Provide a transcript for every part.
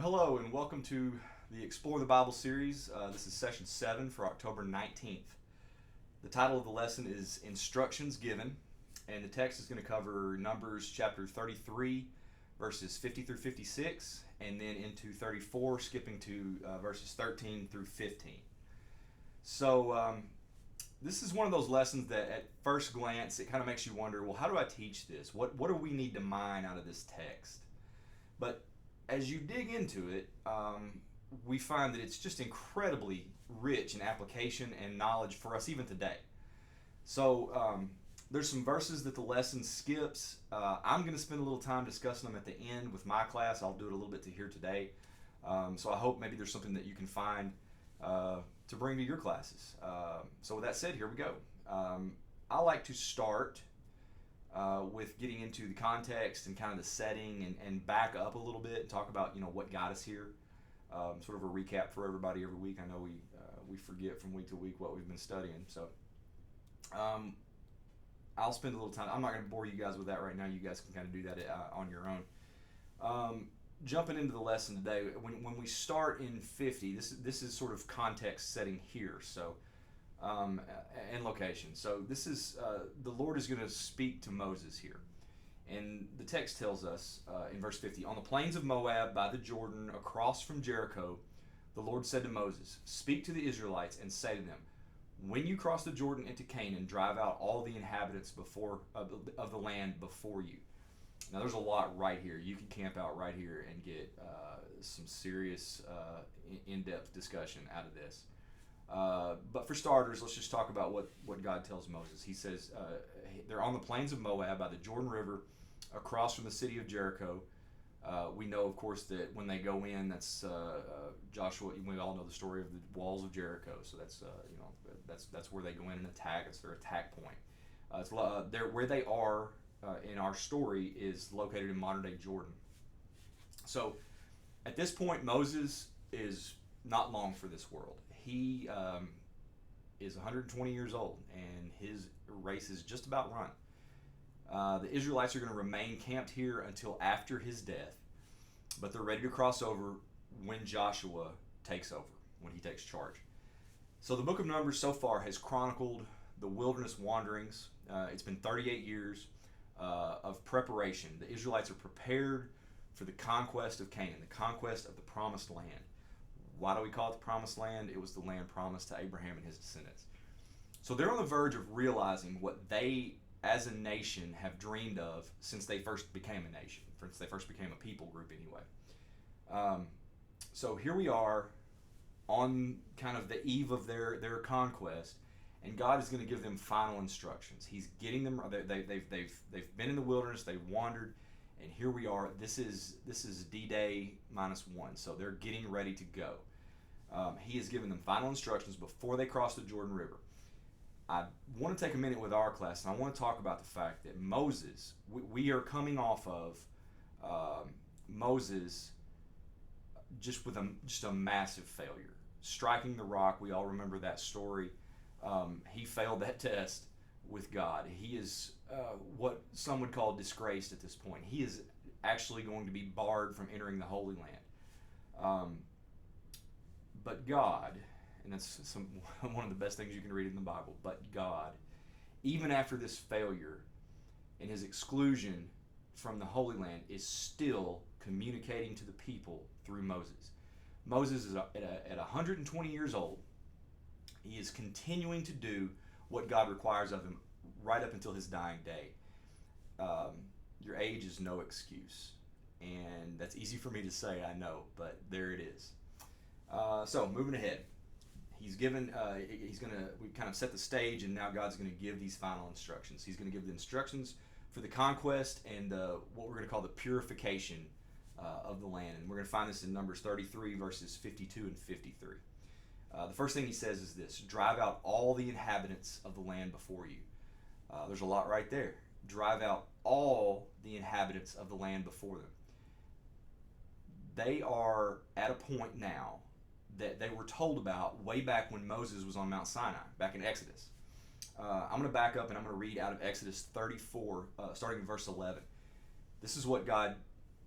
Well, hello and welcome to the Explore the Bible series. This is session 7 for October 19th. The title of the lesson is Instructions Given, and the text is going to cover Numbers chapter 33, verses 50 through 56, and then into 34, skipping to verses 13 through 15. So, this is one of those lessons that at first glance it kind of makes you wonder, well, how do I teach this? What do we need to mine out of this text? But as you dig into it, we find that it's just incredibly rich in application and knowledge for us even today. So there's some verses that the lesson skips. I'm going to spend a little time discussing them at the end with my class. I'll do it a little bit to here today. So I hope maybe there's something that you can find to bring to your classes. So with that said, here we go. I like to start with getting into the context and kind of the setting and back up a little bit and talk about what got us here. Sort of a recap for everybody every week. I know we forget from week to week what we've been studying, so I'll spend a little time. I'm not going to bore you guys with that right now. You guys can kind of do that on your own. Jumping into the lesson today, when we start in 50, this is sort of context setting here. So. And location. So this is the Lord is going to speak to Moses here, and the text tells us in verse 50, on the plains of Moab by the Jordan across from Jericho, the Lord said to Moses, speak to the Israelites and say to them, when you cross the Jordan into Canaan, drive out all the inhabitants of the land before you. Now there's a lot right here. You can camp out right here and get some serious in-depth discussion out of this. But for starters, let's just talk about what God tells Moses. He says they're on the plains of Moab by the Jordan River across from the city of Jericho. We know, of course, that when they go in, that's Joshua. We all know the story of the walls of Jericho. So that's where they go in and attack. It's their attack point. Where they are in our story is located in modern day Jordan. So at this point, Moses is not long for this world. He is 120 years old, and his race is just about run. The Israelites are going to remain camped here until after his death, but they're ready to cross over when Joshua takes over, when he takes charge. So the book of Numbers so far has chronicled the wilderness wanderings. It's been 38 years of preparation. The Israelites are prepared for the conquest of Canaan, the conquest of the promised land. Why do we call it the promised land? It was the land promised to Abraham and his descendants. So they're on the verge of realizing what they, as a nation, have dreamed of since they first became a nation, since they first became a people group anyway. So here we are on kind of the eve of their conquest, and God is going to give them final instructions. He's getting them. They've been in the wilderness. They've wandered. And here we are. This is D-Day -1. So they're getting ready to go. He has given them final instructions before they cross the Jordan River. I want to take a minute with our class, and I want to talk about the fact that Moses, we are coming off of Moses just with a massive failure. Striking the rock, we all remember that story. He failed that test with God. He is what some would call disgraced at this point. He is actually going to be barred from entering the Holy Land. But God, and that's one of the best things you can read in the Bible, but God, even after this failure and his exclusion from the Holy Land, is still communicating to the people through Moses. Moses is at 120 years old. He is continuing to do what God requires of him right up until his dying day. Your age is no excuse, and that's easy for me to say, I know, but there it is. So moving ahead, we've kind of set the stage, and now God's going to give these final instructions. He's going to give the instructions for the conquest and what we're going to call the purification of the land, and we're going to find this in Numbers 33 verses 52 and 53. The first thing he says is this: drive out all the inhabitants of the land before you. There's a lot right there. Drive out all the inhabitants of the land before them. They are at a point now that they were told about way back when Moses was on Mount Sinai, back in Exodus. I'm going to back up and I'm going to read out of Exodus 34, starting in verse 11. This is what God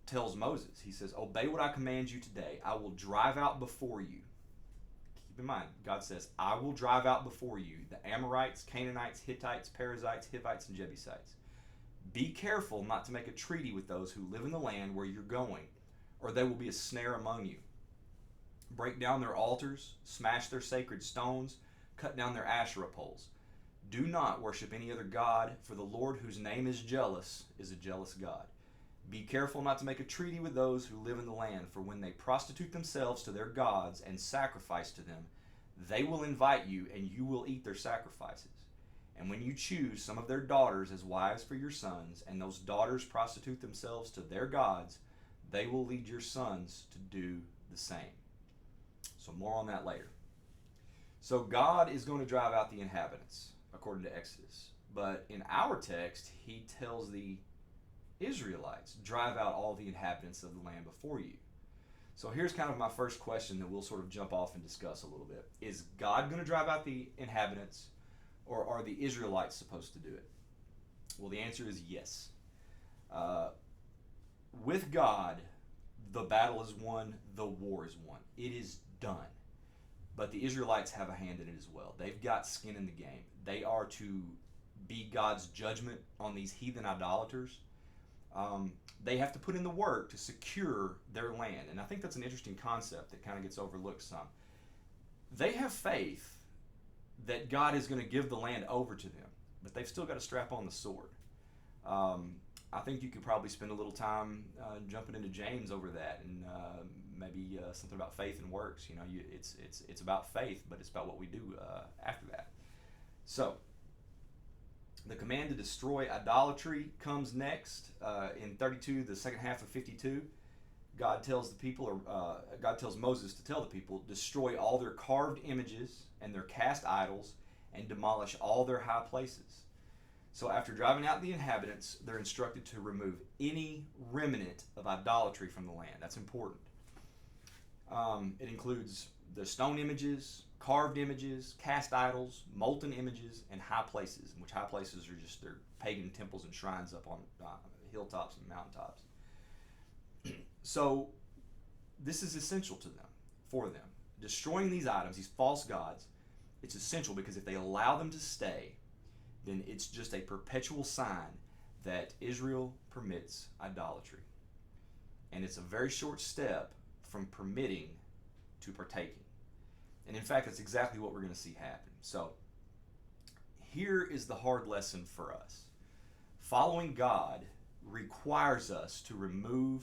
tells Moses, he says, obey what I command you today. I will drive out before you. Keep in mind, God says, I will drive out before you the Amorites, Canaanites, Hittites, Perizzites, Hivites, and Jebusites. Be careful not to make a treaty with those who live in the land where you're going, or they will be a snare among you. Break down their altars, smash their sacred stones, cut down their Asherah poles. Do not worship any other god, for the Lord, whose name is jealous, is a jealous God. Be careful not to make a treaty with those who live in the land, for when they prostitute themselves to their gods and sacrifice to them, they will invite you, and you will eat their sacrifices. And when you choose some of their daughters as wives for your sons, and those daughters prostitute themselves to their gods, they will lead your sons to do the same. So more on that later. So God is going to drive out the inhabitants, according to Exodus. But in our text, he tells the Israelites, drive out all the inhabitants of the land before you. So here's kind of my first question that we'll sort of jump off and discuss a little bit. Is God going to drive out the inhabitants, or are the Israelites supposed to do it? Well, the answer is yes. With God, the battle is won, the war is won. It is done. But the Israelites have a hand in it as well. They've got skin in the game. They are to be God's judgment on these heathen idolaters. They have to put in the work to secure their land. And I think that's an interesting concept that kind of gets overlooked some. They have faith that God is going to give the land over to them, but they've still got to strap on the sword. I think you could probably spend a little time jumping into James over that, and maybe something about faith and works. You know, it's about faith, but it's about what we do after that. So the command to destroy idolatry comes next in 32, the second half of 52. God tells the people, or God tells Moses to tell the people, destroy all their carved images and their cast idols, and demolish all their high places. So after driving out the inhabitants, they're instructed to remove any remnant of idolatry from the land. That's important. It includes the stone images, carved images, cast idols, molten images, and high places, in which high places are just their pagan temples and shrines up on hilltops and mountaintops. So this is essential to them, for them. Destroying these items, these false gods, it's essential because if they allow them to stay, then it's just a perpetual sign that Israel permits idolatry. And it's a very short step from permitting to partaking. And in fact, that's exactly what we're going to see happen. So here is the hard lesson for us. Following God requires us to remove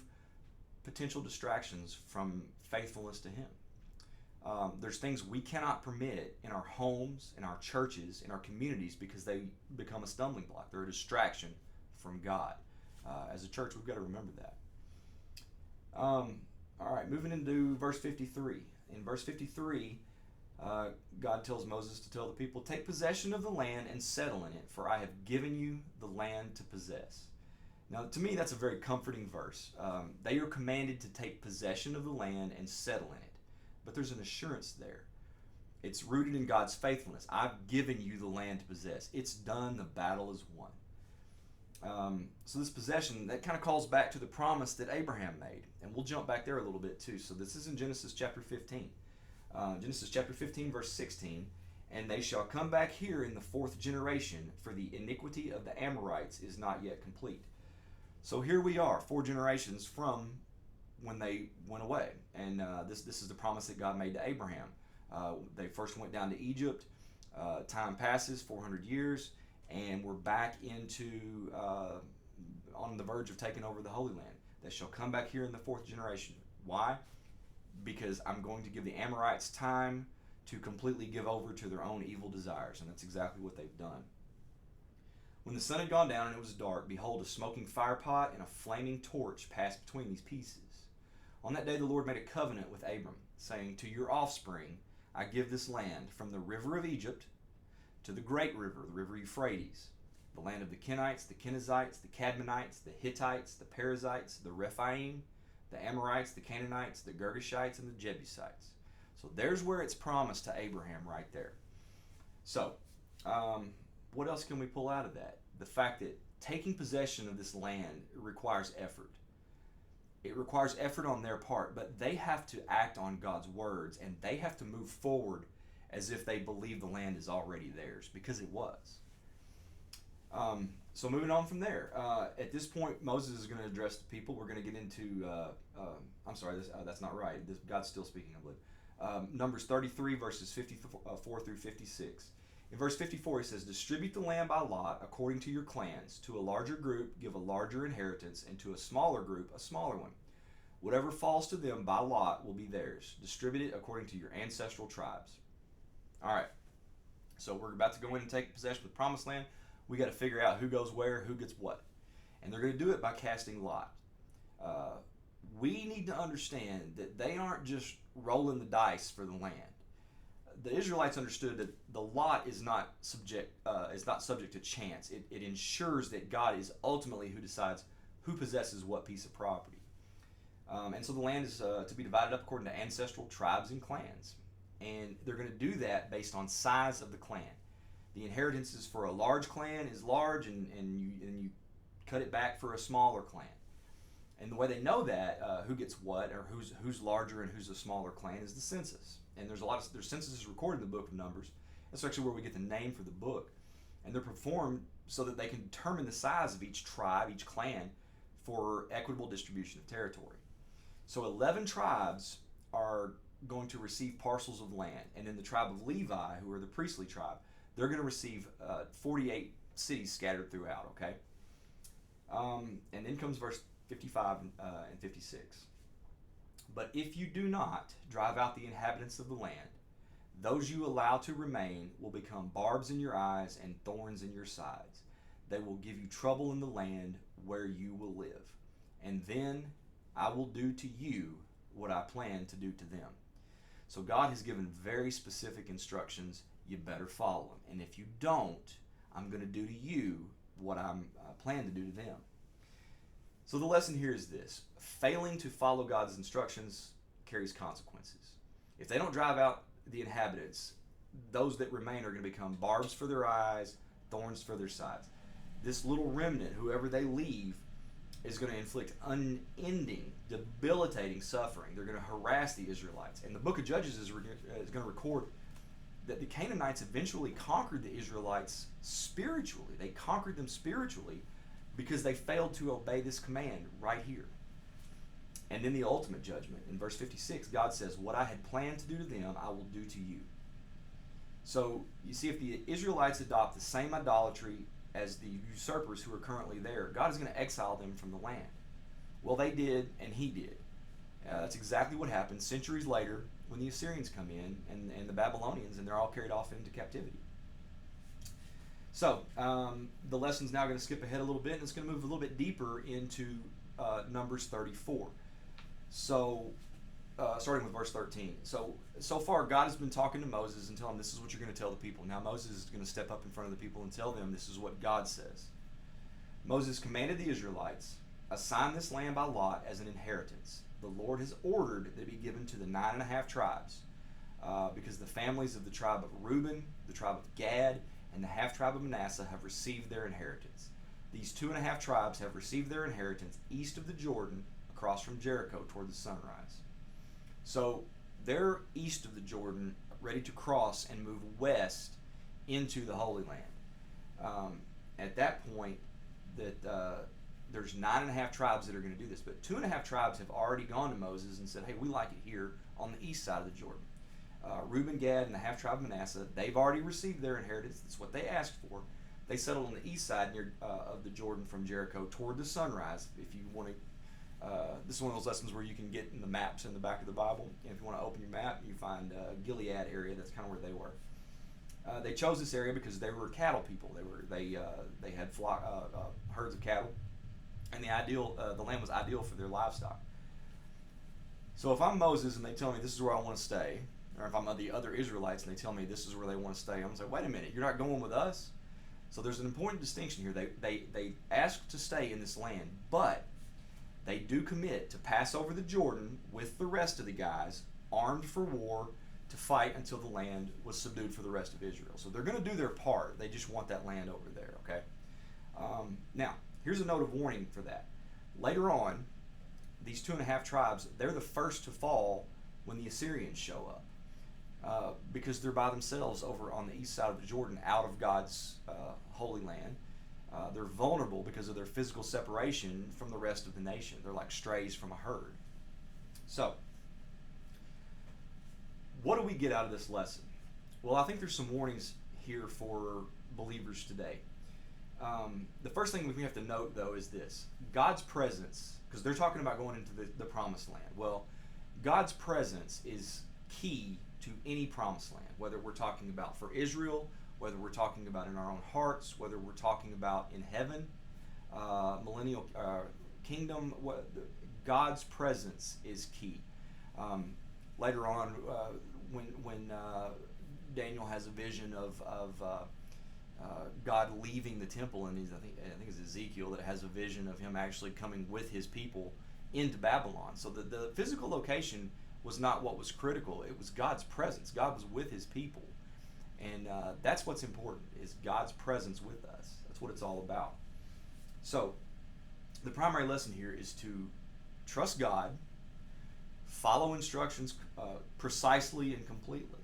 potential distractions from faithfulness to Him. There's things we cannot permit in our homes, in our churches, in our communities, because they become a stumbling block. They're a distraction from God. As a church, we've got to remember that. All right, moving into verse 53. In verse 53, God tells Moses to tell the people, take possession of the land and settle in it, for I have given you the land to possess. Now, to me, that's a very comforting verse. They are commanded to take possession of the land and settle in it. But there's an assurance there. It's rooted in God's faithfulness. I've given you the land to possess. It's done. The battle is won. So this possession, that kind of calls back to the promise that Abraham made. And we'll jump back there a little bit too. So this is in Genesis chapter 15. Genesis chapter 15, verse 16. And they shall come back here in the fourth generation, for the iniquity of the Amorites is not yet complete. So here we are, 4 generations from when they went away. And this is the promise that God made to Abraham. They first went down to Egypt. Time passes, 400 years, and we're back into on the verge of taking over the Holy Land. They shall come back here in the 4th generation. Why? Because I'm going to give the Amorites time to completely give over to their own evil desires, and that's exactly what they've done. When the sun had gone down and it was dark, behold, a smoking firepot and a flaming torch passed between these pieces. On that day the Lord made a covenant with Abram, saying, to your offspring I give this land, from the river of Egypt to the great river, the river Euphrates, the land of the Kenites, the Kenizzites, the Cadmonites, the Hittites, the Perizzites, the Rephaim, the Amorites, the Canaanites, the Girgashites, and the Jebusites. So there's where it's promised to Abraham right there. So, what else can we pull out of that? The fact that taking possession of this land requires effort. It requires effort on their part, but they have to act on God's words, and they have to move forward as if they believe the land is already theirs, because it was. So moving on from there, at this point, Moses is going to address the people. We're going to get into, I'm sorry, that's not right. God's still speaking, I believe. Numbers 33, verses 54 through 56. In verse 54, he says, "Distribute the land by lot according to your clans. To a larger group, give a larger inheritance, and to a smaller group, a smaller one. Whatever falls to them by lot will be theirs. Distribute it according to your ancestral tribes." All right, so we're about to go in and take possession of the promised land. We got to figure out who goes where, who gets what. And they're going to do it by casting lot. We need to understand that they aren't just rolling the dice for the land. The Israelites understood that the lot is not subject to chance. It ensures that God is ultimately who decides who possesses what piece of property. And so the land is to be divided up according to ancestral tribes and clans. And they're going to do that based on size of the clan. The inheritances for a large clan is large, and you cut it back for a smaller clan. And the way they know that who gets what, or who's larger and who's a smaller clan, is the census. And there's censuses recorded in the book of Numbers. That's actually where we get the name for the book. And they're performed so that they can determine the size of each tribe, each clan, for equitable distribution of territory. So 11 tribes are going to receive parcels of land. And in the tribe of Levi, who are the priestly tribe, they're going to receive 48 cities scattered throughout, okay? And then comes verse 55 and 56. "But if you do not drive out the inhabitants of the land, those you allow to remain will become barbs in your eyes and thorns in your sides. They will give you trouble in the land where you will live. And then I will do to you what I plan to do to them." So God has given very specific instructions. You better follow them. And if you don't, I'm going to do to you what I plan to do to them. So the lesson here is this: failing to follow God's instructions carries consequences. If they don't drive out the inhabitants, those that remain are going to become barbs for their eyes, thorns for their sides. This little remnant, whoever they leave, is going to inflict unending, debilitating suffering. They're going to harass the Israelites. And the book of Judges is going to record that the Canaanites eventually conquered the Israelites spiritually. They conquered them spiritually because they failed to obey this command right here. And then the ultimate judgment. In verse 56, God says, "What I had planned to do to them, I will do to you." So you see, if the Israelites adopt the same idolatry as the usurpers who are currently there, God is going to exile them from the land. Well, they did, and he did. That's exactly what happened centuries later when the Assyrians come in and the Babylonians, and they're all carried off into captivity. So the lesson's now going to skip ahead a little bit, and it's going to move a little bit deeper into Numbers 34. So starting with verse 13. So far, God has been talking to Moses and telling him, this is what you're going to tell the people. Now Moses is going to step up in front of the people and tell them this is what God says. Moses commanded the Israelites, "Assign this land by lot as an inheritance. The Lord has ordered that it be given to the 9.5 tribes, because the families of the tribe of Reuben, the tribe of Gad, and the half-tribe of Manasseh have received their inheritance. These 2.5 tribes have received their inheritance east of the Jordan, across from Jericho toward the sunrise." So they're east of the Jordan, ready to cross and move west into the Holy Land. At that point, there's 9.5 tribes that are going to do this, but 2.5 tribes have already gone to Moses and said, "Hey, we like it here on the east side of the Jordan." Reuben, Gad, and the half-tribe of Manasseh, they've already received their inheritance. That's what they asked for. They settled on the east side near of the Jordan from Jericho toward the sunrise. If you want to, this is one of those lessons where you can get in the maps in the back of the Bible. And if you want to open your map, you find Gilead area. That's kind of where they were. They chose this area because they were cattle people. They had herds of cattle, and the land was ideal for their livestock. So if I'm Moses and they tell me this is where I want to stay, or if I'm the other Israelites and they tell me this is where they want to stay, I'm going to say, wait a minute, you're not going with us? So there's an important distinction here. They ask to stay in this land, but they do commit to pass over the Jordan with the rest of the guys, armed for war, to fight until the land was subdued for the rest of Israel. So they're going to do their part. They just want that land over there, okay? Now, here's a note of warning for that. Later on, these 2.5 tribes, they're the first to fall when the Assyrians show up. Because they're by themselves over on the east side of the Jordan, out of God's holy land. They're vulnerable because of their physical separation from the rest of the nation. They're like strays from a herd. So, what do we get out of this lesson? Well, I think there's some warnings here for believers today. The first thing we have to note, though, is this. God's presence, because they're talking about going into the promised land. Well, God's presence is key to any promised land, whether we're talking about for Israel, whether we're talking about in our own hearts, whether we're talking about in heaven, millennial kingdom. God's presence is key. Later on, when Daniel has a vision of God leaving the temple, and I think it's Ezekiel that has a vision of him actually coming with his people into Babylon. So the physical location was not what was critical. It was God's presence. God was with his people. And that's what's important, is God's presence with us. That's what it's all about. So the primary lesson here is to trust God, follow instructions precisely and completely.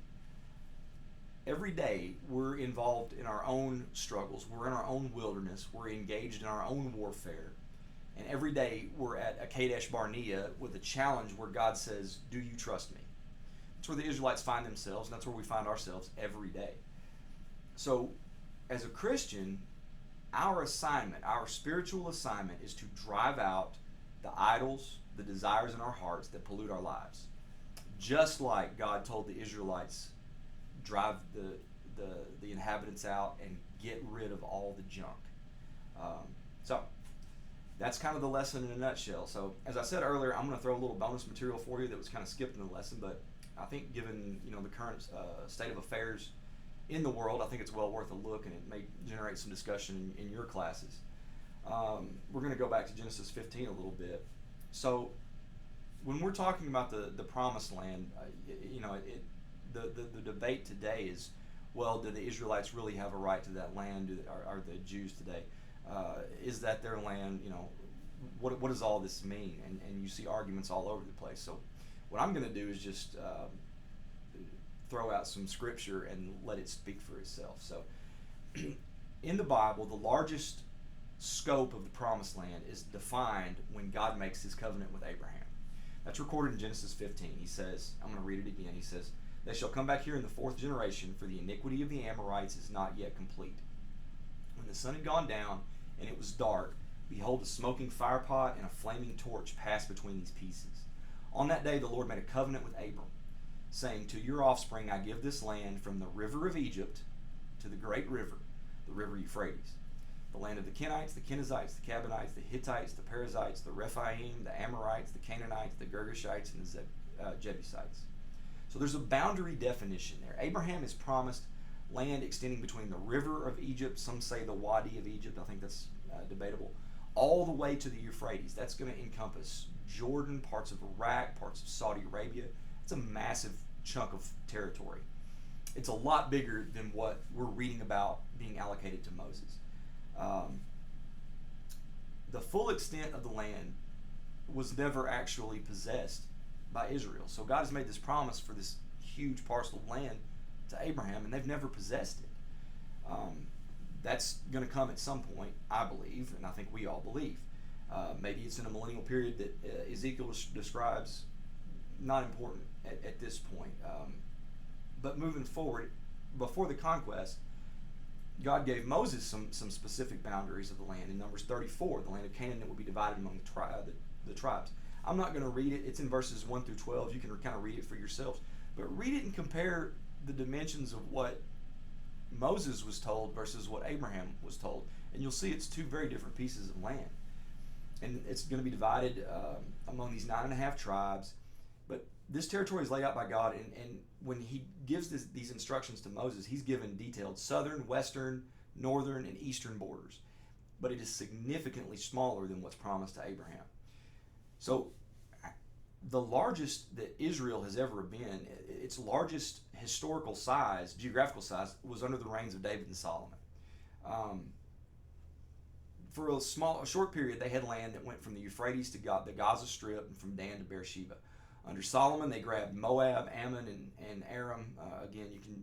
Every day we're involved in our own struggles. We're in our own wilderness. We're engaged in our own warfare. And every day we're at a Kadesh Barnea with a challenge where God says, do you trust me? That's where the Israelites find themselves, and that's where we find ourselves every day. So as a Christian, our assignment, our spiritual assignment, is to drive out the idols, the desires in our hearts that pollute our lives. Just like God told the Israelites, drive the inhabitants out and get rid of all the junk. So that's kind of the lesson in a nutshell. So as I said earlier, I'm going to throw a little bonus material for you that was kind of skipped in the lesson, but I think given the current state of affairs in the world, I think it's well worth a look, and it may generate some discussion in your classes. We're going to go back to Genesis 15 a little bit. So when we're talking about the promised land, the debate today is, well, do the Israelites really have a right to that land? Are the Jews today? Is that their land? What does all this mean? And you see arguments all over the place. So what I'm going to do is just throw out some scripture and let it speak for itself. So in the Bible, the largest scope of the promised land is defined when God makes his covenant with Abraham. That's recorded in Genesis 15. He says, I'm going to read it again. He says, they shall come back here in the 4th generation, for the iniquity of the Amorites is not yet complete. When the sun had gone down and it was dark, behold, a smoking firepot and a flaming torch passed between these pieces. On that day the Lord made a covenant with Abram, saying, to your offspring I give this land from the river of Egypt to the great river, the river Euphrates, the land of the Kenites, the Kenizzites, the Cabanites, the Hittites, the Perizzites, the Rephaim, the Amorites, the Canaanites, the Girgashites, and the Jebusites. So there's a boundary definition there. Abraham is promised land extending between the river of Egypt, some say the Wadi of Egypt, I think that's debatable, all the way to the Euphrates. That's going to encompass Jordan, parts of Iraq, parts of Saudi Arabia. It's a massive chunk of territory. It's a lot bigger than what we're reading about being allocated to Moses. The full extent of the land was never actually possessed by Israel. So God has made this promise for this huge parcel of land to Abraham, and they've never possessed it. That's going to come at some point, I believe, and I think we all believe. Maybe it's in a millennial period that Ezekiel describes. Not important at this point. But moving forward, before the conquest, God gave Moses some specific boundaries of the land. In Numbers 34, the land of Canaan that would be divided among the tribes. I'm not going to read it. It's in verses 1 through 12. You can kind of read it for yourselves. But read it and compare the dimensions of what Moses was told versus what Abraham was told. And you'll see it's two very different pieces of land. And it's going to be divided among these 9.5 tribes. But this territory is laid out by God, and when he gives these instructions to Moses, he's given detailed southern, western, northern, and eastern borders. But it is significantly smaller than what's promised to Abraham. So the largest that Israel has ever been, its largest historical size, geographical size, was under the reigns of David and Solomon. For a short period, they had land that went from the Euphrates to the Gaza Strip and from Dan to Beersheba. Under Solomon, they grabbed Moab, Ammon, and Aram. Again, you can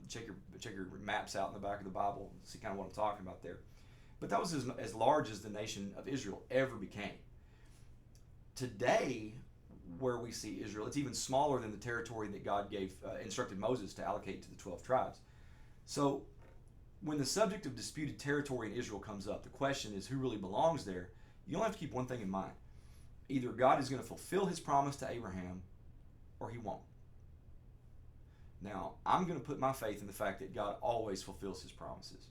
check your maps out in the back of the Bible, see kind of what I'm talking about there. But that was as large as the nation of Israel ever became. Today, where we see Israel, it's even smaller than the territory that God instructed Moses to allocate to the 12 tribes. So when the subject of disputed territory in Israel comes up, the question is who really belongs there. You only have to keep one thing in mind. Either God is going to fulfill his promise to Abraham or he won't. Now, I'm going to put my faith in the fact that God always fulfills his promises.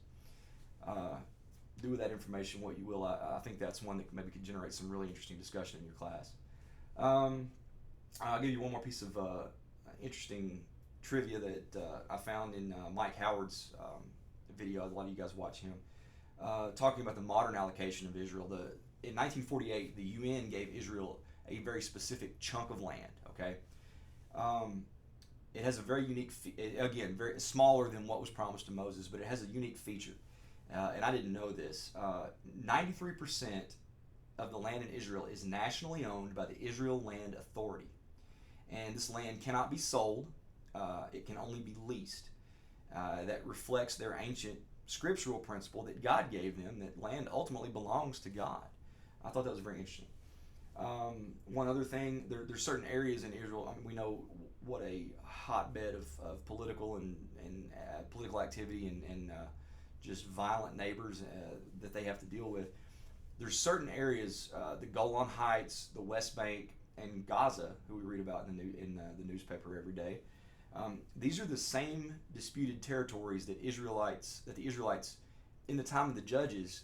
Do with that information what you will. I think that's one that maybe could generate some really interesting discussion in your class. I'll give you one more piece of interesting trivia that I found in Mike Howard's video. A lot of you guys watch him. Talking about the modern allocation of Israel. In 1948, the UN gave Israel a very specific chunk of land. Okay, it has a very unique, again, very smaller than what was promised to Moses, but it has a unique feature. And I didn't know this. 93% of the land in Israel is nationally owned by the Israel Land Authority, and this land cannot be sold. It can only be leased. That reflects their ancient scriptural principle that God gave them, that land ultimately belongs to God. I thought that was very interesting. One other thing, there's certain areas in Israel. I mean, we know what a hotbed of political and political activity and just violent neighbors that they have to deal with. There's certain areas, the Golan Heights, the West Bank, and Gaza, who we read about in the newspaper every day. These are the same disputed territories that the Israelites, in the time of the judges,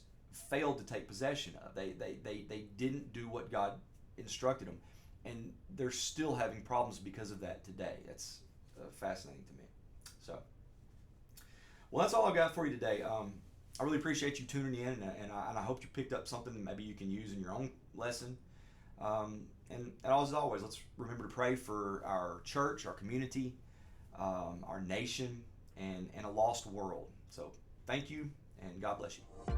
failed to take possession of. They didn't do what God instructed them, and they're still having problems because of that today. That's fascinating to me. So, well, that's all I've got for you today. I really appreciate you tuning in, and I hope you picked up something that maybe you can use in your own lesson. And as always, let's remember to pray for our church, our community, our nation, and a lost world. So thank you, and God bless you.